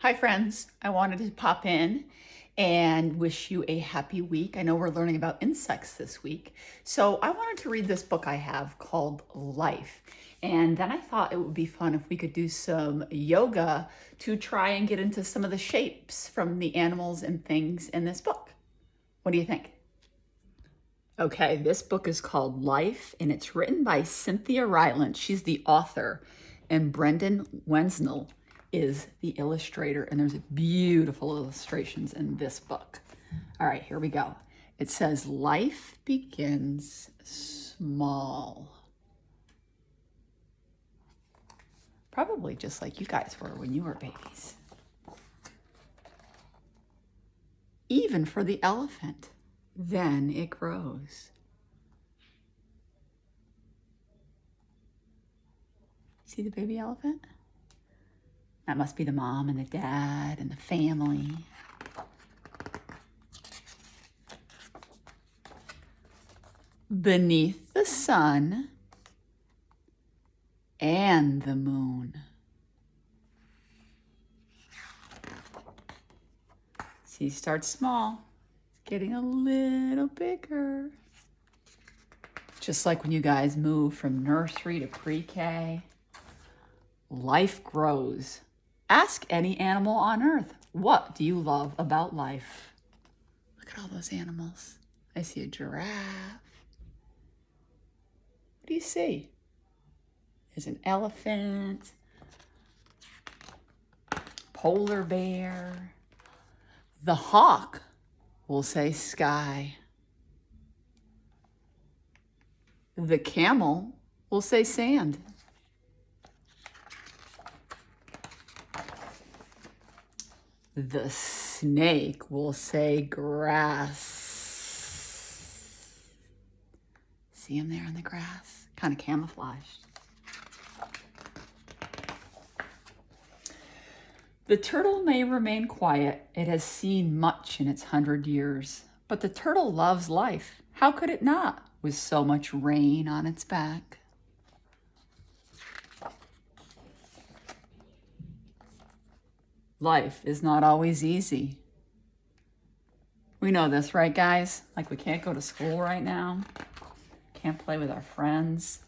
Hi, friends. I wanted to pop in and wish you a happy week. I know we're learning about insects this week. So I wanted to read this book I have called Life. And then I thought it would be fun if we could do some yoga to try and get into some of the shapes from the animals and things in this book. What do you think? Okay, this book is called Life, and it's written by Cynthia Ryland. She's the author, and Brendan Wensnell is the illustrator, and there's beautiful illustrations in this book. All right, here we go. It says, life begins small. Probably just like you guys were when you were babies. Even for the elephant. Then it grows. See the baby elephant? That must be the mom and the dad and the family. Beneath the sun and the moon. See, start small. Getting a little bigger. Just like when you guys move from nursery to pre-K, life grows. Ask any animal on earth, what do you love about life? Look at all those animals. I see a giraffe. What do you see? There's an elephant, polar bear. The hawk will say sky. The camel will say sand. The snake will say grass. See him there in the grass? Kind of camouflaged. The turtle may remain quiet. It has seen much in its 100 years. But the turtle loves life. How could it not, with so much rain on its back? Life is not always easy. We know this, right, guys? Like we can't go to school right now. Can't play with our friends.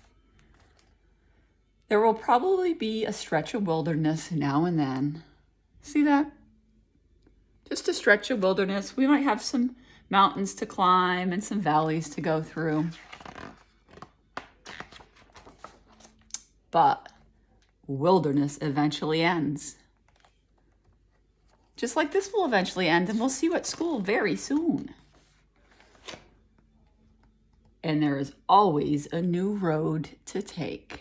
There will probably be a stretch of wilderness now and then. See that? Just a stretch of wilderness. We might have some mountains to climb and some valleys to go through. But wilderness eventually ends. Just like this will eventually end, and we'll see you at school very soon. And there is always a new road to take.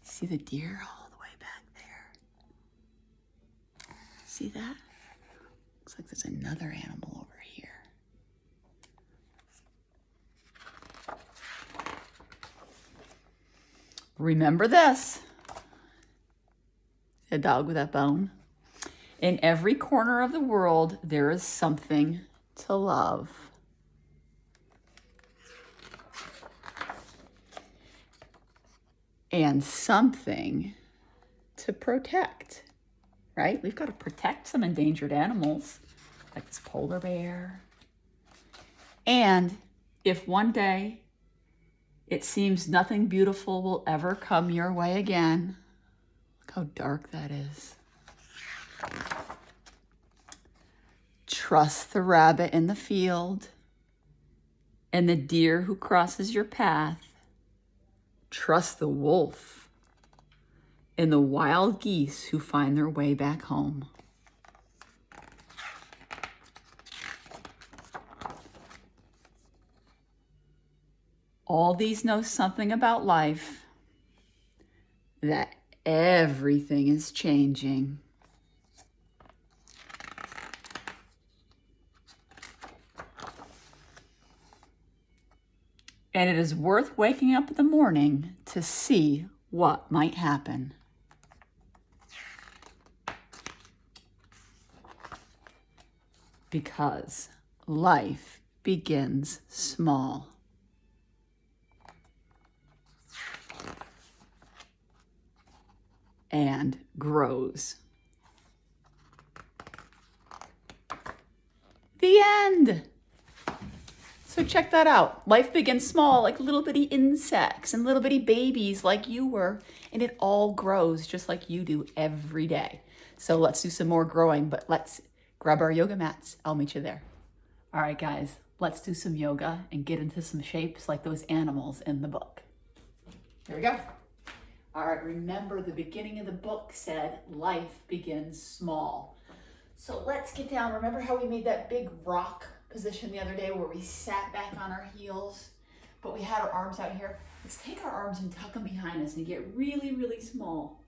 See the deer all the way back there? See that? Looks like there's another animal over here. Remember this. A dog with that bone. In every corner of the world, there is something to love. And something to protect, right? We've got to protect some endangered animals, like this polar bear. And if one day it seems nothing beautiful will ever come your way again, look how dark that is. Trust the rabbit in the field and the deer who crosses your path. Trust the wolf and the wild geese who find their way back home. All these know something about life, that everything is changing. And it is worth waking up in the morning to see what might happen. Because life begins small. and grows. The end. So check that out. Life begins small, like little bitty insects and little bitty babies like you were, and it all grows just like you do every day. So let's do some more growing, but let's grab our yoga mats. I'll meet you there. All right, guys, let's do some yoga and get into some shapes like those animals in the book. Here we go. All right, remember the beginning of the book said life begins small. So let's get down. Remember how we made that big rock position the other day where we sat back on our heels, but we had our arms out here? Let's take our arms and tuck them behind us and get really, really small.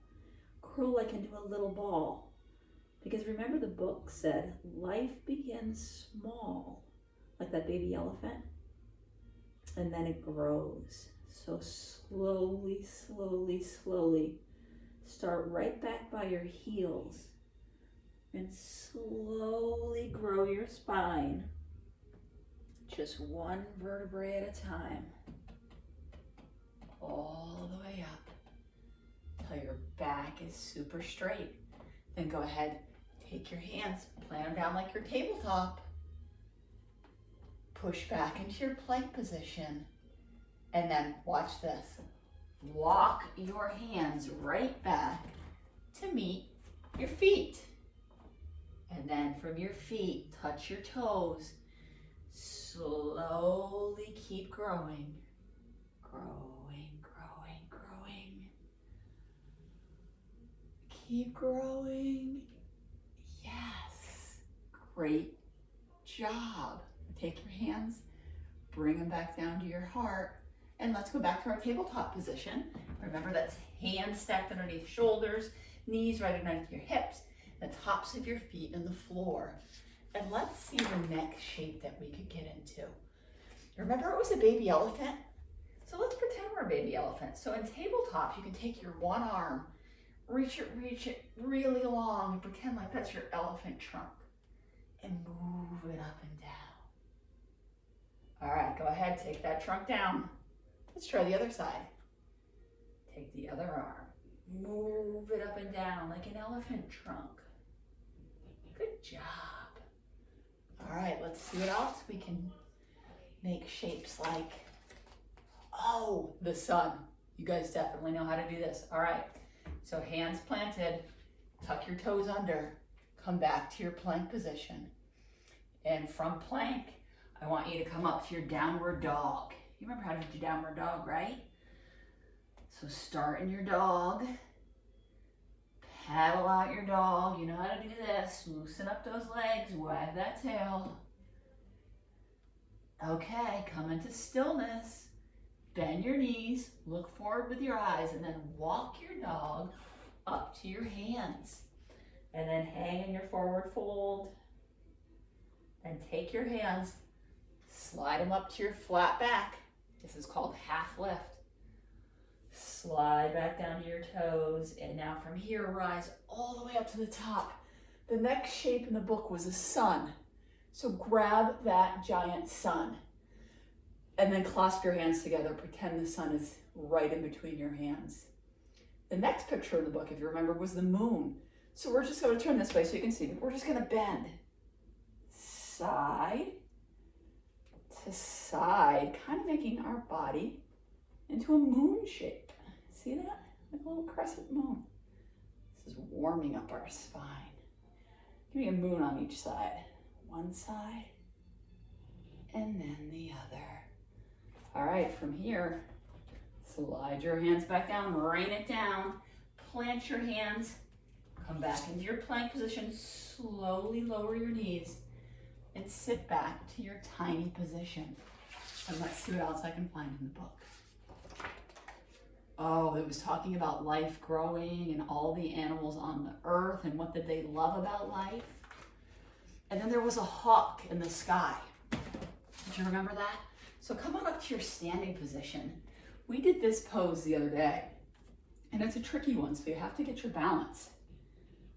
Curl like into a little ball. Because remember the book said life begins small, like that baby elephant, and then it grows. So slowly, slowly, slowly, start right back by your heels and slowly grow your spine, just one vertebrae at a time, all the way up till your back is super straight. Then go ahead, take your hands, plant them down like your tabletop. Push back into your plank position. And then watch this. Walk your hands right back to meet your feet. And then from your feet, touch your toes. Slowly keep growing. Growing, growing, growing. Keep growing. Yes. Great job. Take your hands, bring them back down to your heart. And let's go back to our tabletop position. Remember, that's hands stacked underneath shoulders, knees right underneath your hips, the tops of your feet and the floor. And let's see the next shape that we could get into. Remember, it was a baby elephant? So let's pretend we're a baby elephant. So in tabletop, you can take your one arm, reach it really long, and pretend like that's your elephant trunk. And move it up and down. All right, go ahead, take that trunk down. Let's try the other side. Take the other arm. Move it up and down like an elephant trunk. Good job. All right, let's see what else we can make shapes like. Oh, the sun. You guys definitely know how to do this. All right, so hands planted, tuck your toes under, come back to your plank position. And from plank, I want you to come up to your downward dog. You remember how to do downward dog, right? So start in your dog, paddle out your dog. You know how to do this. Loosen up those legs, wag that tail. Okay, come into stillness. Bend your knees, look forward with your eyes, and then walk your dog up to your hands. And then hang in your forward fold. And take your hands, slide them up to your flat back. This is called half lift. Slide back down to your toes, and now from here, rise all the way up to the top. The next shape in the book was a sun. So grab that giant sun, and then clasp your hands together. Pretend the sun is right in between your hands. The next picture in the book, if you remember, was the moon. So we're just going to turn this way so you can see. We're just going to bend. Side to side, kind of making our body into a moon shape. See that? Like a little crescent moon. This is warming up our spine. Give me a moon on each side. One side, and then the other. All right, from here, slide your hands back down, rain it down, plant your hands, come back into your plank position, slowly lower your knees, and sit back to your tiny position. And let's see what else I can find in the book. Oh, it was talking about life growing and all the animals on the earth and what did they love about life. And then there was a hawk in the sky. Did you remember that? So come on up to your standing position. We did this pose the other day, and it's a tricky one, so you have to get your balance.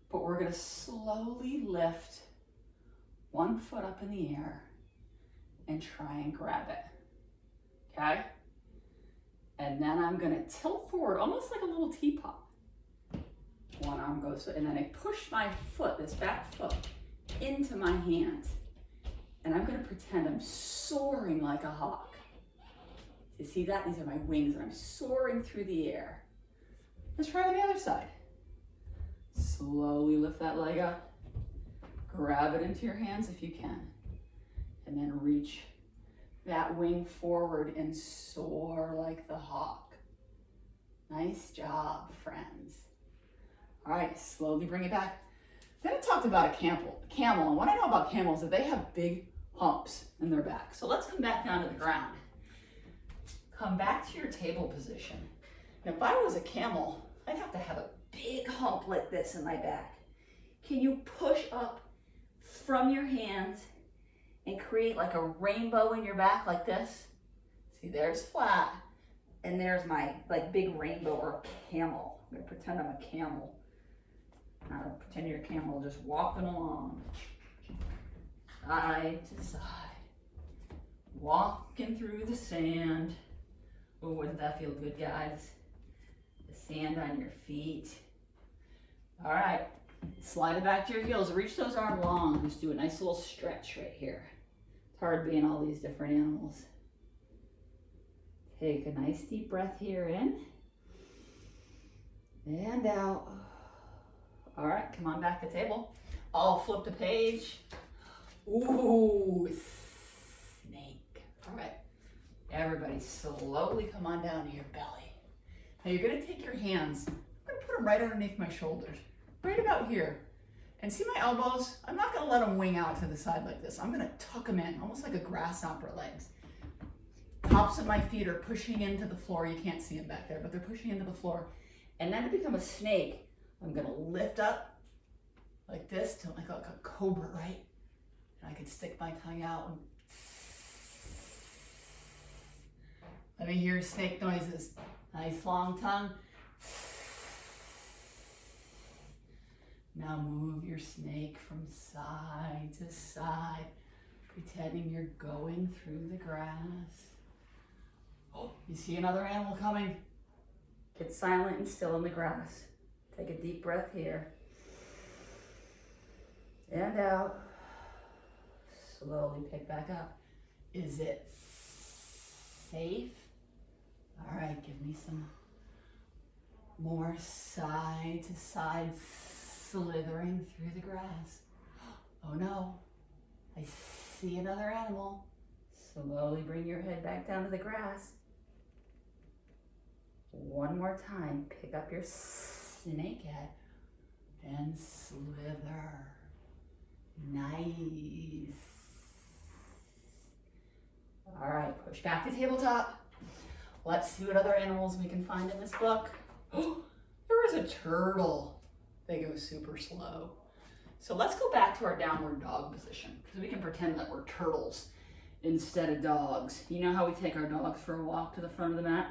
But we're gonna slowly lift one foot up in the air and try and grab it, okay? And then I'm gonna tilt forward, almost like a little teapot. one arm goes, and then I push my foot, this back foot, into my hand. And I'm gonna pretend I'm soaring like a hawk. You see that? These are my wings, and I'm soaring through the air. Let's try on the other side. Slowly lift that leg up. Grab it into your hands if you can. And then reach that wing forward and soar like the hawk. Nice job, friends. All right, slowly bring it back. Then I talked about a camel, and what I know about camels is that they have big humps in their back. So let's come back down to the ground. Come back to your table position. Now, if I was a camel, I'd have to have a big hump like this in my back. Can you push up from your hands and create like a rainbow in your back like this? See, there's flat, and there's my like big rainbow or camel. I'm gonna pretend I'm a camel. Not pretend you're a camel, just walking along. Side to side. Walking through the sand. Oh, wouldn't that feel good, guys? The sand on your feet. All right, slide it back to your heels. Reach those arms long. Just do a nice little stretch right here. It's hard being all these different animals. Take a nice deep breath here in and out. All right, come on back to table. I'll flip the page. Ooh, snake. All right, everybody slowly come on down to your belly. Now you're gonna take your hands, I'm gonna put them right underneath my shoulders, right about here. And see my elbows? I'm not gonna let them wing out to the side like this. I'm gonna tuck them in, almost like a grasshopper legs. Tops of my feet are pushing into the floor. You can't see them back there, but they're pushing into the floor. And then to become a snake, I'm gonna lift up like this to like a cobra, right? And I can stick my tongue out and let me hear snake noises. Nice long tongue. Now move your snake from side to side, pretending you're going through the grass. Oh, you see another animal coming? Get silent and still in the grass. Take a deep breath here. And out. Slowly pick back up. Is it safe? All right, give me some more side to side slithering through the grass. Oh no, I see another animal. Slowly bring your head back down to the grass. One more time, pick up your snake head and slither. Nice. All right, push back to tabletop. Let's see what other animals we can find in this book. Oh, there was a turtle. They go super slow. So let's go back to our downward dog position because we can pretend that we're turtles instead of dogs. You know how we take our dogs for a walk to the front of the mat?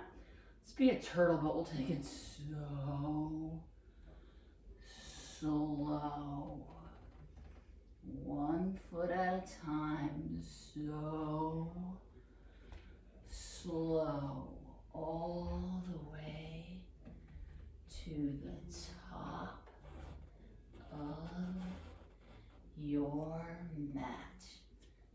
Let's be a turtle, but we'll take it so slow. 1 foot at a time, so slow, all the way to the top of your mat.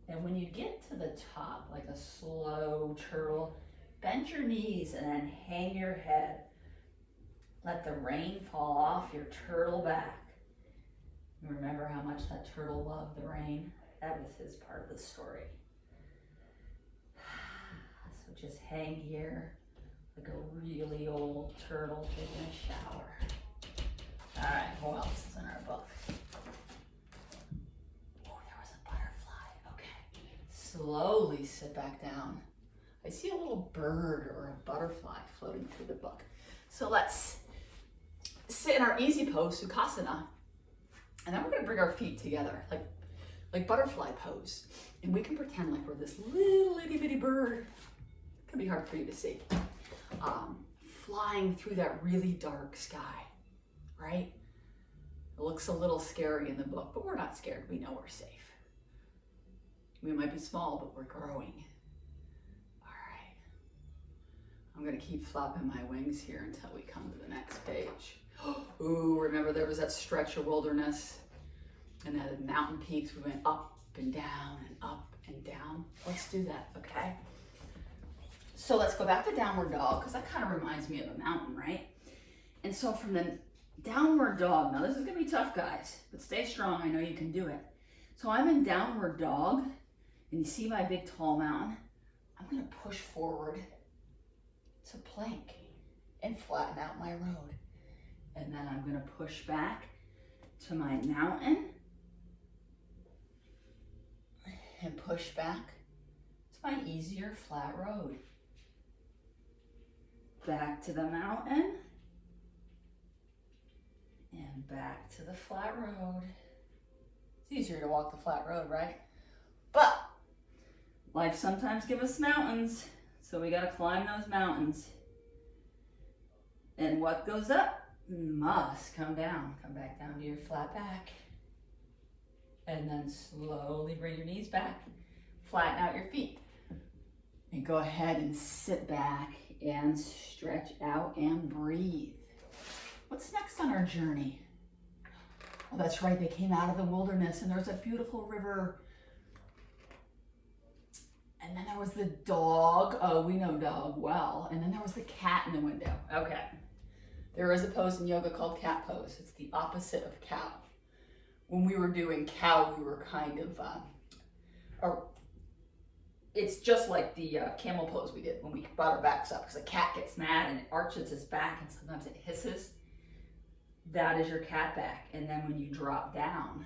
And when you get to the top, like a slow turtle, bend your knees and then hang your head. Let the rain fall off your turtle back. Remember how much that turtle loved the rain? That was his part of the story. So just hang here like a really old turtle taking a shower. All right, what else is in our book? Oh, there was a butterfly. Okay. Slowly sit back down. I see a little bird or a butterfly floating through the book. So let's sit in our easy pose, Sukhasana. And then we're gonna bring our feet together, like butterfly pose. And we can pretend like we're this little itty bitty bird. It can be hard for you to see. Flying through that really dark sky, right? It looks a little scary in the book, but we're not scared. We know we're safe. We might be small, but we're growing. All I'm gonna keep flapping my wings here until we come to the next page. Ooh, remember there was that stretch of wilderness and then the mountain peaks. We went up and down and up and down. Let's do that, okay? So let's go back to downward dog, because that kind of reminds me of a mountain, right? And so from the downward dog, now this is gonna be tough, guys, but stay strong, I know you can do it. So I'm in downward dog, and you see my big tall mountain. I'm gonna push forward to plank and flatten out my road. And then I'm gonna push back to my mountain and push back to my easier flat road. Back to the mountain and back to the flat road. It's easier to walk the flat road, right? But life sometimes gives us mountains, so we gotta climb those mountains. And what goes up must come down. Come back down to your flat back. And then slowly bring your knees back. Flatten out your feet. And go ahead and sit back and stretch out and breathe. What's next on our journey? Oh, that's right, they came out of the wilderness and there's a beautiful river. And then there was the dog. Oh, we know dog well. And then there was the cat in the window. Okay. There is a pose in yoga called cat pose. It's the opposite of cow. When we were doing cow, we were kind of, it's just like the camel pose we did when we brought our backs up, because a cat gets mad and it arches its back and sometimes it hisses. That is your cat back. And then when you drop down,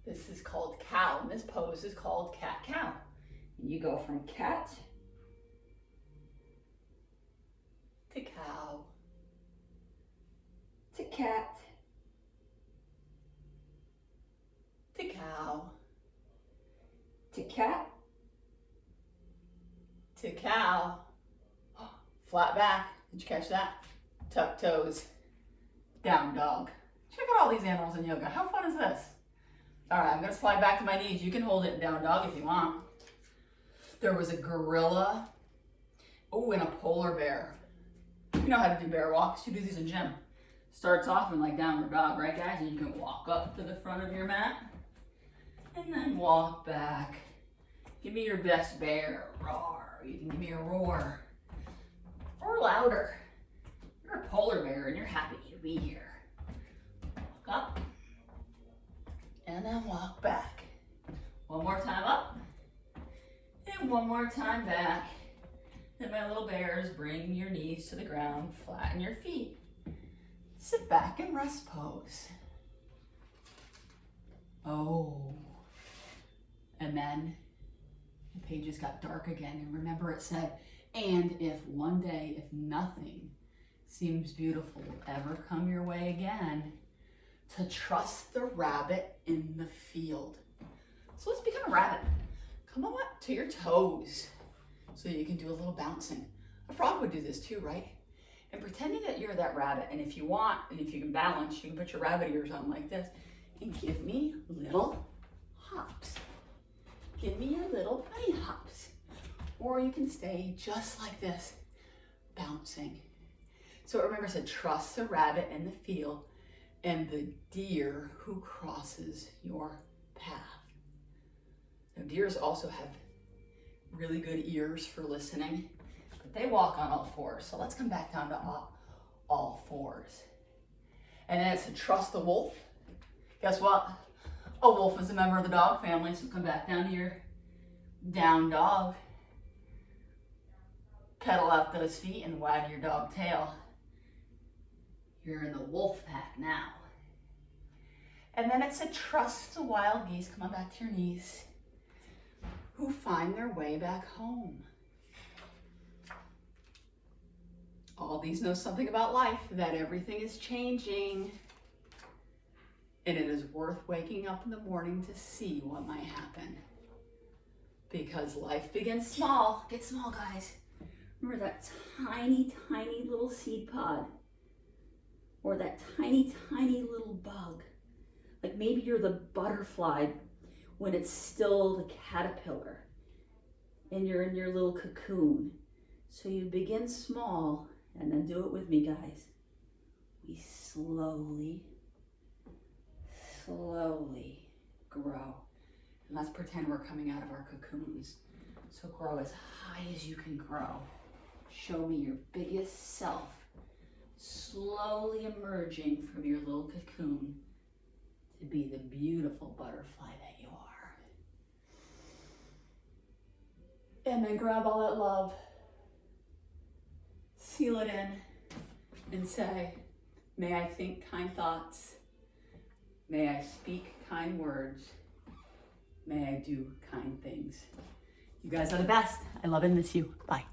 this is called cow. And this pose is called cat cow. And you go from cat to cow to cat to cow to cat to cow. Flat back. Did you catch that? Tuck toes. Down dog. Check out all these animals in yoga. How fun is this? All right, I'm gonna slide back to my knees. You can hold it in down dog if you want. There was a gorilla. Oh, and a polar bear. You know how to do bear walks. You do these in gym. Starts off in like downward dog, right guys? And you can walk up to the front of your mat and then walk back. Give me your best bear. Roar. You can give me a roar. Or louder. You're a polar bear and you're happy to be here. Walk up and then walk back. One more time up and one more time back. And my little bears, bring your knees to the ground, flatten your feet. Sit back and rest pose. Oh. And then the pages got dark again. And remember it said, and if one day, if nothing seems beautiful will ever come your way again, to trust the rabbit in the field. So let's become a rabbit. Come on up to your toes so you can do a little bouncing. A frog would do this too, right? And pretending that you're that rabbit, and if you want, and if you can balance, you can put your rabbit ears on like this and give me little hops. Give me your little bunny hops. Or you can stay just like this, bouncing. So remember, I said, trust the rabbit in the field and the deer who crosses your path. Now, deers also have really good ears for listening, but they walk on all fours. So let's come back down to all fours. And then it's to trust the wolf. Guess what? A wolf is a member of the dog family, so come back down to your down dog. Pedal out those feet and wag your dog tail. You're in the wolf pack now. And then it's a trust the wild geese, come on back to your knees, who find their way back home. All these know something about life, that everything is changing. And it is worth waking up in the morning to see what might happen. Because life begins small. Get small, guys. Remember that tiny, tiny little seed pod. Or that tiny, tiny little bug. Like maybe you're the butterfly when it's still the caterpillar. And you're in your little cocoon. So you begin small, and then do it with me, guys. We slowly grow. And let's pretend we're coming out of our cocoons. So grow as high as you can grow. Show me your biggest self, slowly emerging from your little cocoon to be the beautiful butterfly that you are. And then grab all that love, seal it in, and say, may I think kind thoughts, may I speak kind words, may I do kind things. You guys are the best. I love and miss you. Bye.